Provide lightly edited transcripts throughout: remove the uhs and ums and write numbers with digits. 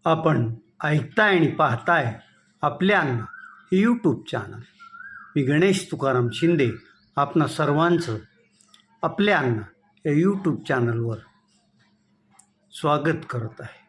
आपण ऐकताय आणि पाहताय आपल्या अण्णा हे यूट्यूब चॅनल. मी गणेश तुकाराम शिंदे आपणा सर्वांचं आपल्या अण्णा या यूट्यूब चॅनलवर स्वागत करत आहे.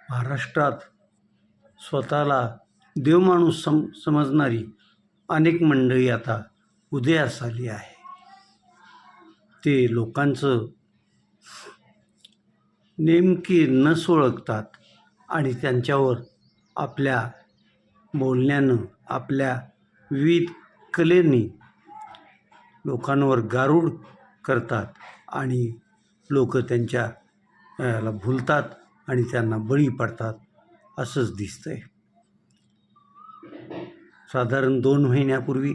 महाराष्ट्रात स्वतःला देवमाणूस समजणारी अनेक मंडळी आता उदयास आली आहे. ते लोकांचं नेमकी नस ओळखतात आणि त्यांच्यावर आपल्या बोलण्यानं आपल्या विविध कलेनी लोकांवर गारुड करतात आणि लोक त्यांच्या याला भुलतात आणि त्यांना बळी पडतात असंच दिसतंय. साधारण 2 महिन्यापूर्वी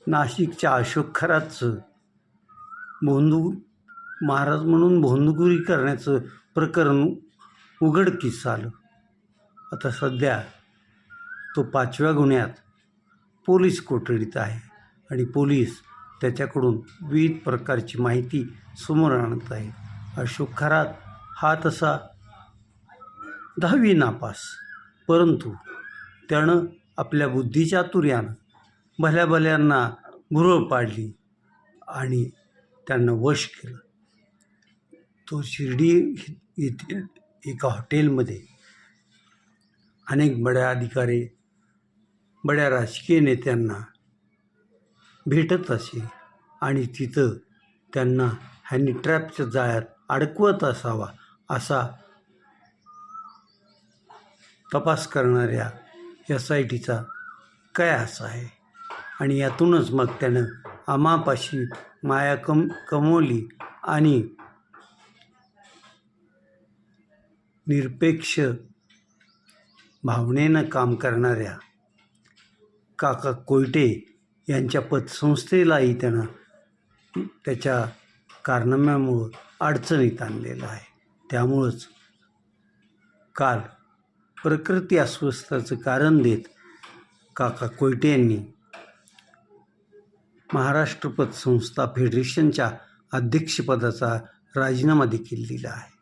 नाशिकच्या अशोक खरातचं महाराज म्हणून भोंदूगिरी करण्याचं प्रकरण उघडकीस आलं. आता सध्या तो 5व्या गुन्ह्यात पोलीस कोठडीत आहे आणि पोलीस त्याच्याकडून विविध प्रकारची माहिती समोर आणत आहे. अशोक खरात हा तसा 10वी नापास, परंतु त्यानं आपल्या बुद्धिचातुर्यानं भल्याभल्यांना भुरळ पाडली आणि त्यांना वश केलं. तो शिर्डी येथे एका हॉटेलमध्ये अनेक बड्या अधिकारी, बड्या राजकीय नेत्यांना भेटत असे आणि तिथं त्यांना हॅनी ट्रॅपच्या जाळ्यात अडकवत असावा असा तपास करणाऱ्या SITचा कयास आहे. आणि यातूनच मग त्यानं आम्हापाशी माया कमवली आणि निरपेक्ष भावनेनं काम करणाऱ्या काका कोयटे यांच्या पतसंस्थेलाही त्यानं त्याच्या कारनाम्यामुळं अडचणीत आणलेलं आहे. त्यामुळंच काल प्रकृती अस्वस्थाचं कारण देत काका कोयटे यांनी महाराष्ट्र पतसंस्था फेडरेशनच्या अध्यक्षपदाचा राजीनामा देखील दिला आहे.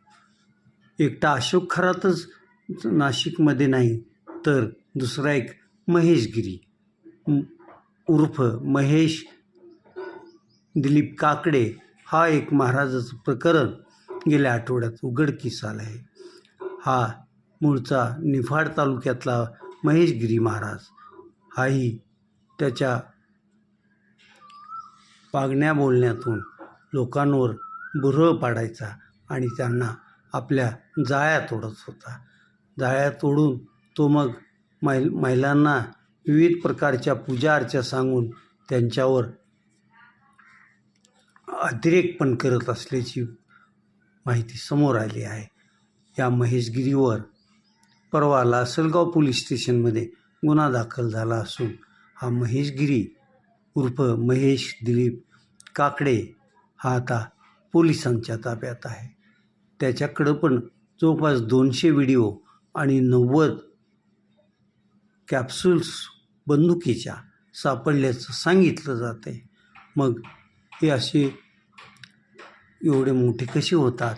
एकटा अशोक खरातच नाशिकमध्ये नाही तर दुसरा एक महेश गिरी उर्फ महेश दिलीप काकडे हा एक महाराजाचं प्रकरण गेल्या आठवड्यात उघडकीस आलं आहे. हा मूळचा निफाड तालुक्यातला महेश गिरी महाराज हाही त्याच्या पागण्या बोलण्यातून लोकांवर भुरळ पाडायचा आणि त्यांना आपल्या जाळ्या तोडत होता. जाळ्या तोडून तो मग महिलांना विविध प्रकारच्या पूजा अर्चा सांगून त्यांच्यावर अतिरेक पण करत असल्याची माहिती समोर आली आहे. या महेशगिरीवर परवा लासलगाव पोलीस स्टेशनमध्ये गुन्हा दाखल झाला असून हा महेशगिरी उर्फ महेश दिलीप काकडे हा आता पोलिसांच्या ताब्यात आहे. त्याच्याकडं पण जवळपास 200 व्हिडिओ आणि 90 कॅप्सूल्स बंदुकीच्या सापडल्याचं सांगितलं जातं आहे. मग हे असे एवढे मोठे कसे होतात,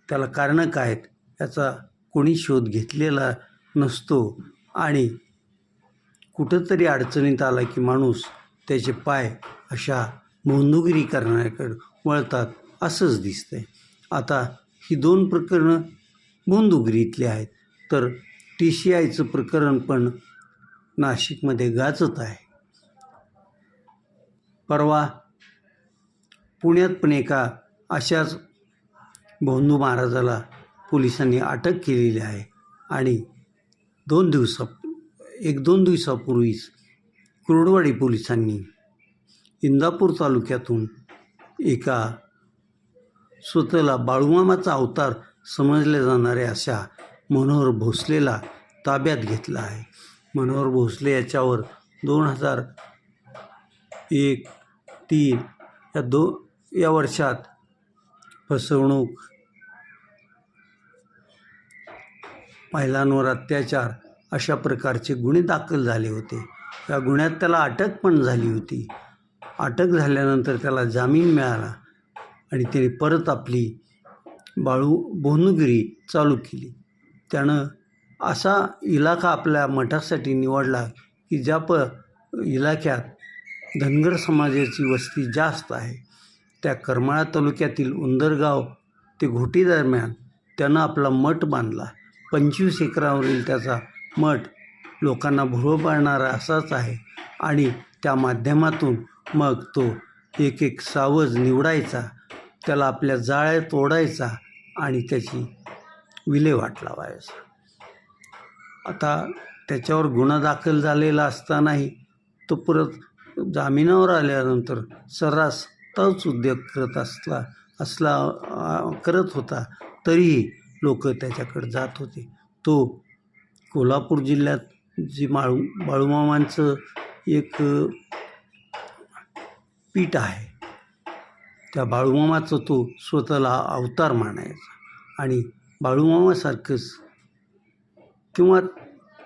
त्याला कारणं काय आहेत याचा कोणी शोध घेतलेला नसतो आणि कुठंतरी अडचणीत आला की माणूस त्याचे पाय अशा भोंदूगिरी करण्याकडे वळतात असंच दिसतंय. आता ही 2 प्रकरणं भोंदूगिरीतली आहेत तर TCIचं प्रकरण पण नाशिकमध्ये गाजत आहे. परवा पुण्यात पण एका अशाच भोंदू महाराजाला पोलिसांनी अटक केलेली आहे आणि 2 दिवसापूर्वीच कुर्डवाडी पोलिसांनी इंदापूर तालुक्यातून एका स्वतःला बाळूमामाचा अवतार समजल्या जाणाऱ्या अशा मनोहर भोसलेला ताब्यात घेतला आहे. मनोहर भोसले याच्यावर 2001-03 या वर्षात फसवणूक, महिलांवर अत्याचार अशा प्रकारचे गुन्हे दाखल झाले होते. या गुन्ह्यात त्याला अटक पण झाली होती. अटक झाल्यानंतर त्याला जामीन मिळाला आणि त्याने परत आपली भानुगिरी चालू केली. त्यानं असा इलाका आपल्या मठासाठी निवडला की ज्या इलाक्यात धनगर समाजाची वस्ती जास्त आहे. त्या करमाळा तालुक्यातील उंदरगाव ते घोटी दरम्यान त्यानं आपला मठ बांधला. 25 एकरावरील त्याचा मठ लोकांना भुरळ पाडणारा असाच आहे आणि त्या माध्यमातून मग तो एक एक सावज निवडायचा, त्याला आपल्या जाळ्यात ओढायचा आणि त्याची विल्हेवाट लावायचा. आता त्याच्यावर गुन्हा दाखल झालेला असतानाही तो परत जामिनावर आल्यानंतर सर्रास तोच उद्योग करत होता. तरीही लोक त्याच्याकडे जात होते. तो कोल्हापूर जिल्ह्यात जी बाळूमामांचं एक पीठ आहे, त्या बाळूमामाचं तो स्वतःला अवतार मानायचा आणि बाळूमामासारखंच किंवा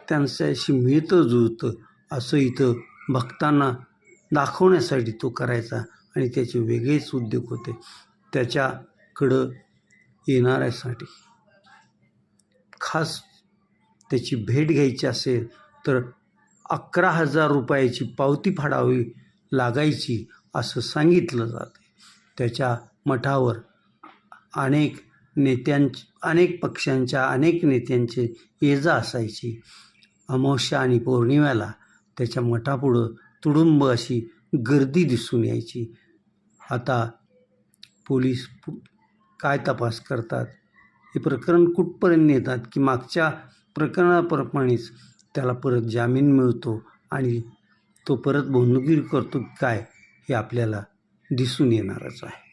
त्यांच्याशी मिळतं जुळतं असं इथं भक्तांना दाखवण्यासाठी तो करायचा आणि त्याचे वेगळेच उद्योग होते. त्याच्याकडं येणाऱ्यासाठी खास त्याची भेट घ्यायची असेल तर 11,000 रुपयाची पावती फाडावी लागायची असं सांगितलं जाते. त्याच्या मठावर अनेक पक्षांच्या अनेक नेत्यांचे ये-जा असायची. अमावस्या आणि पौर्णिमेला त्याच्या मठापुढं तुडुंब अशी गर्दी दिसून यायची. आता पोलीस काय तपास करतात, हे प्रकरण कुठपर्यंत नेतात की मागच्या प्रकरणाप्रमाणेच त्याला परत जामीन मिळतो आणि तो परत भानुगिरी करतो काय, हे आपल्याला दिसून येणारच आहे.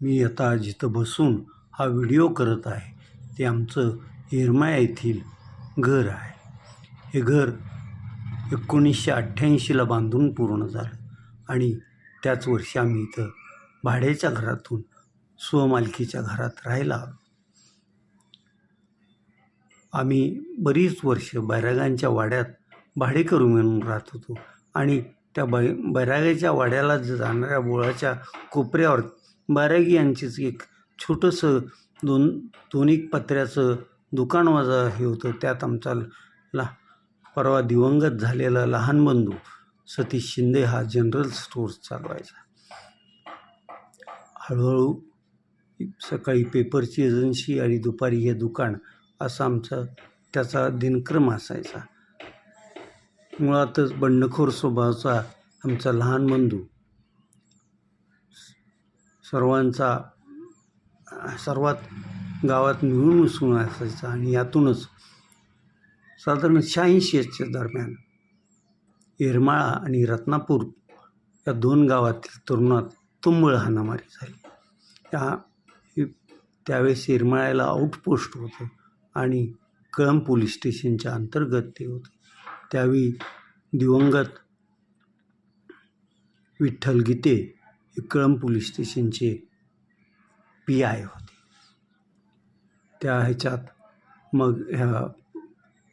मी आता जिथं बसून हा व्हिडिओ करत आहे ते आमचं येरमाळा येथील घर आहे. हे घर 1988ला बांधून पूर्ण झालं आणि त्याच वर्षी आम्ही इथं भाड्याच्या घरातून स्वमालकीच्या घरात राहायला आलो. आम्ही बरीच वर्ष बैरागांच्या वाड्यात भाडेकरू म्हणून राहत होतो आणि त्या बैरागाच्या वाड्याला जाणाऱ्या बोळाच्या कोपऱ्यावर बैरागी यांचीच एक छोटंसं दोन एक पत्र्याचं दुकान हे होतं. त्यात आमचा परवा दिवंगत झालेला लहान बंधू सतीश शिंदे हा जनरल स्टोअर्स चालवायचा. हळूहळू सकाळी पेपरची एजन्सी आणि दुपारी हे दुकान असा त्याचा दिनक्रम असायचा. मुळातच बंडखोर स्वभावाचा आमचा लहान बंधू सर्वात गावात मिळून मिसळून असायचा आणि यातूनच साधारण 86च्या दरम्यान येरमाळा आणि रत्नापूर या 2 गावातील तरुणात तुंबळ हाणामारी झाली. त्यावेळेस येरमाळ्याला आउटपोस्ट होतं आणि कळंब पोलीस स्टेशनच्या अंतर्गत ते होते. त्यावेळी दिवंगत विठ्ठल गीते हे कळंब पोलीस स्टेशनचे PI होते. त्या ह्याच्यात मग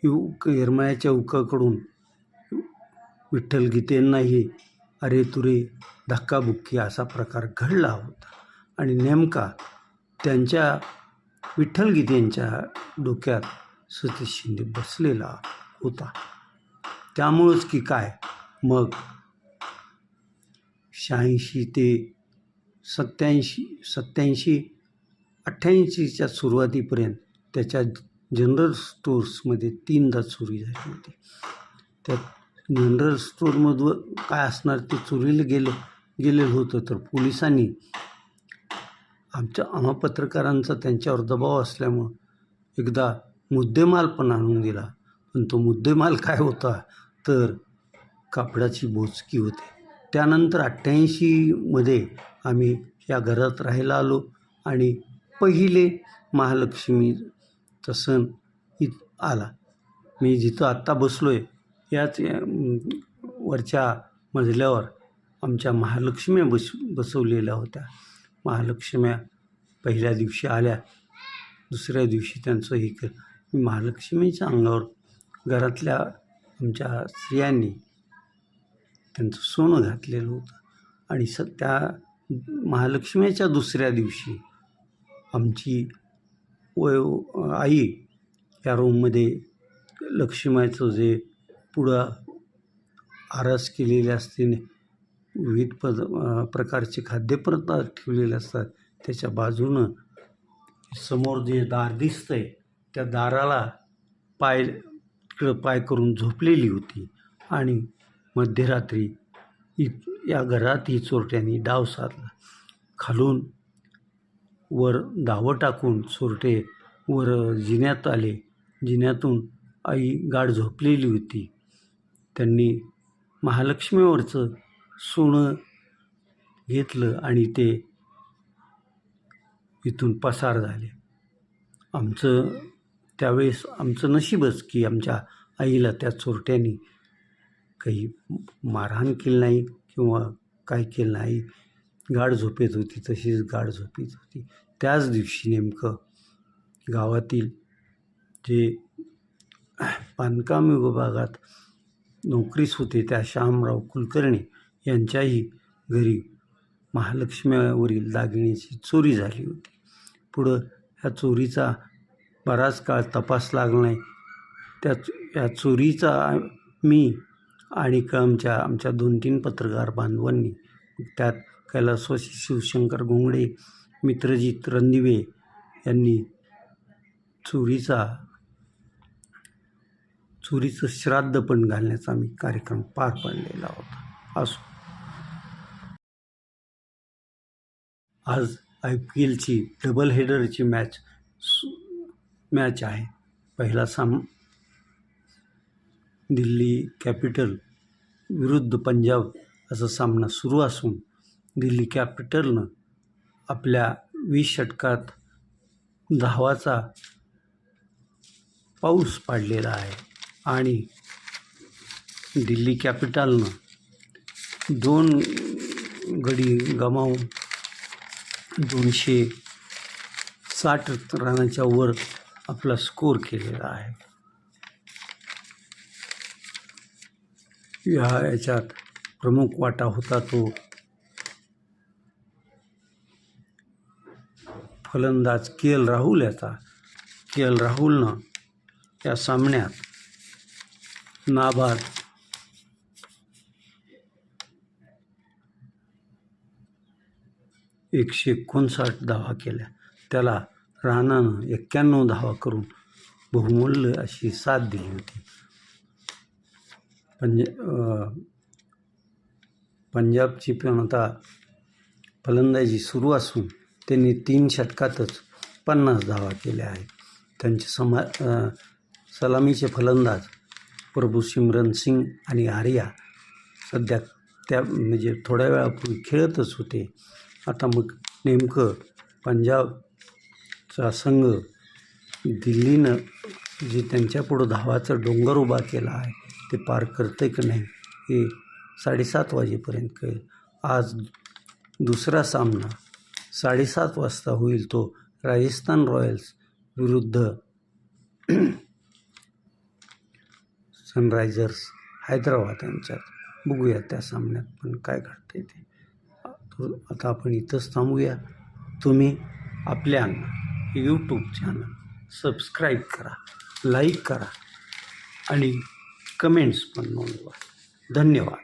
येरमाळ्याच्या उकाकडून विठ्ठल गीतेंनाही अरे तुरे धक्काबुक्की असा प्रकार घडला होता आणि नेमका त्यांच्या विठ्ठल गीतेंच्या डोक्यात सतीश शिंदे बसलेला होता. त्यामुळंच की काय मग 86 ते 88च्या सुरुवातीपर्यंत त्याच्या जनरल स्टोअर्समध्ये 3दा चोरी झाली होती. त्या जनरल स्टोअरमधून काय असणार ते चोरीला गेलेलं होतं. तर पोलिसांनी आम्हा पत्रकारांचा त्यांच्यावर दबाव असल्यामुळं एकदा मुद्देमाल पण आणून दिला. पण तो मुद्देमाल काय होता तर कापडाची बोचकी होती. त्यानंतर 88मध्ये आम्ही या घरात राहायला आलो आणि पहिले महालक्ष्मीचा सण आला. मी जिथं आत्ता बसलो आहे याच वरच्या मजल्यावर आमच्या महालक्ष्म्या बसवलेल्या होत्या. महालक्ष्म्या पहिल्या दिवशी आल्या, दुसऱ्या दिवशी त्यांचं मी महालक्ष्मीच्या अंगावर घरातल्या आमच्या स्त्रियांनी त्यांचं सोनं घातलेलं होतं. आणि त्या महालक्ष्मीच्या दुसऱ्या दिवशी आमची आई या रूममध्ये लक्ष्मीचं जे पुढं आरास केलेले असते, विविध प्रकारचे खाद्यपदार्थ ठेवलेले असतात, त्याच्या बाजूनं समोर जे दार दिसतंय त्या दाराला पाय करून झोपलेली होती. आणि मध्यरात्री या घरात ही चोरट्यांनी डाव साधला. खालून वर दावं टाकून चोरटे वर जिन्यात आले. जिन्यातून आई गाढ झोपलेली होती. त्यांनी महालक्ष्मीवरचं सोनं घेतलं आणि ते इथून पसार झाले. त्यावेळेस आमचं नशीबच की आमच्या आईला त्या चोरट्यांनी काही मारहाण केली नाही किंवा काय केलं नाही. गाढ झोपेत होती, तशीच गाढ झोपेत होती. त्याच दिवशी नेमकं गावातील जे बांधकाम विभागात नोकरीस होते त्या श्यामराव कुलकर्णी यांच्याही घरी महालक्ष्मीवरील दागिन्याची चोरी झाली होती. पुढं ह्या चोरीचा बराच काळ तपास लागला नाही. या चोरीचा मी आणि आमच्या 2-3 पत्रकार बांधवांनी, त्यात कैलासवासी शिवशंकर घोंगडे, मित्रजित रणदिवे यांनी चोरीचं श्राद्ध पण घालण्याचा आम्ही कार्यक्रम पार पाडलेला होता. आज IPLची डबल हेडरची मॅच आहे. पहिला दिल्ली कॅपिटल विरुद्ध पंजाब असा सामना सुरू असून दिल्ली कॅपिटलनं आपल्या 20 षटकात धावाचा पाऊस पाडलेला आहे. आणि दिल्ली कॅपिटलनं 2 गडी गमावून 260 रनाच्या वर आपला स्कोर केलेला आहे. याच्यात प्रमुख वाटा होता तो फलंदाज KL राहुल याचा. KL राहुलनं या सामन्यात नाबाद 159 धावा केल्या. त्याला राणानं 91 धावा करून बहुमूल्य अशी साथ दिली होती. पंजाबची पण आता फलंदाजी सुरू असून त्यांनी 3 षटकातच 50 धावा केल्या आहेत. त्यांचे सलामीचे फलंदाज प्रभुसिमरन सिंग आणि आर्या सध्या थोड्या वेळापूर्वी खेळतच होते. आता मग नेमकं पंजाबचा संघ दिल्लीनं जे त्यांच्यापुढं धावाचा डोंगर उभा केला आहे ते पार करते की नाही हे 7:30 वाजेपर्यंत कळेल. आज दुसरा सामना 7:30 वाजता होईल, तो राजस्थान रॉयल्स विरुद्ध सनरायझर्स हैदराबाद यांच्यात. बघूया त्या सामन्यात पण काय घडते ते. आता आपण इथंच थांबूया. तुम्ही आपल्या यूट्यूब चॅनल सबस्क्राईब करा, लाईक करा आणि कमेंट्स पण नोंदवा. धन्यवाद.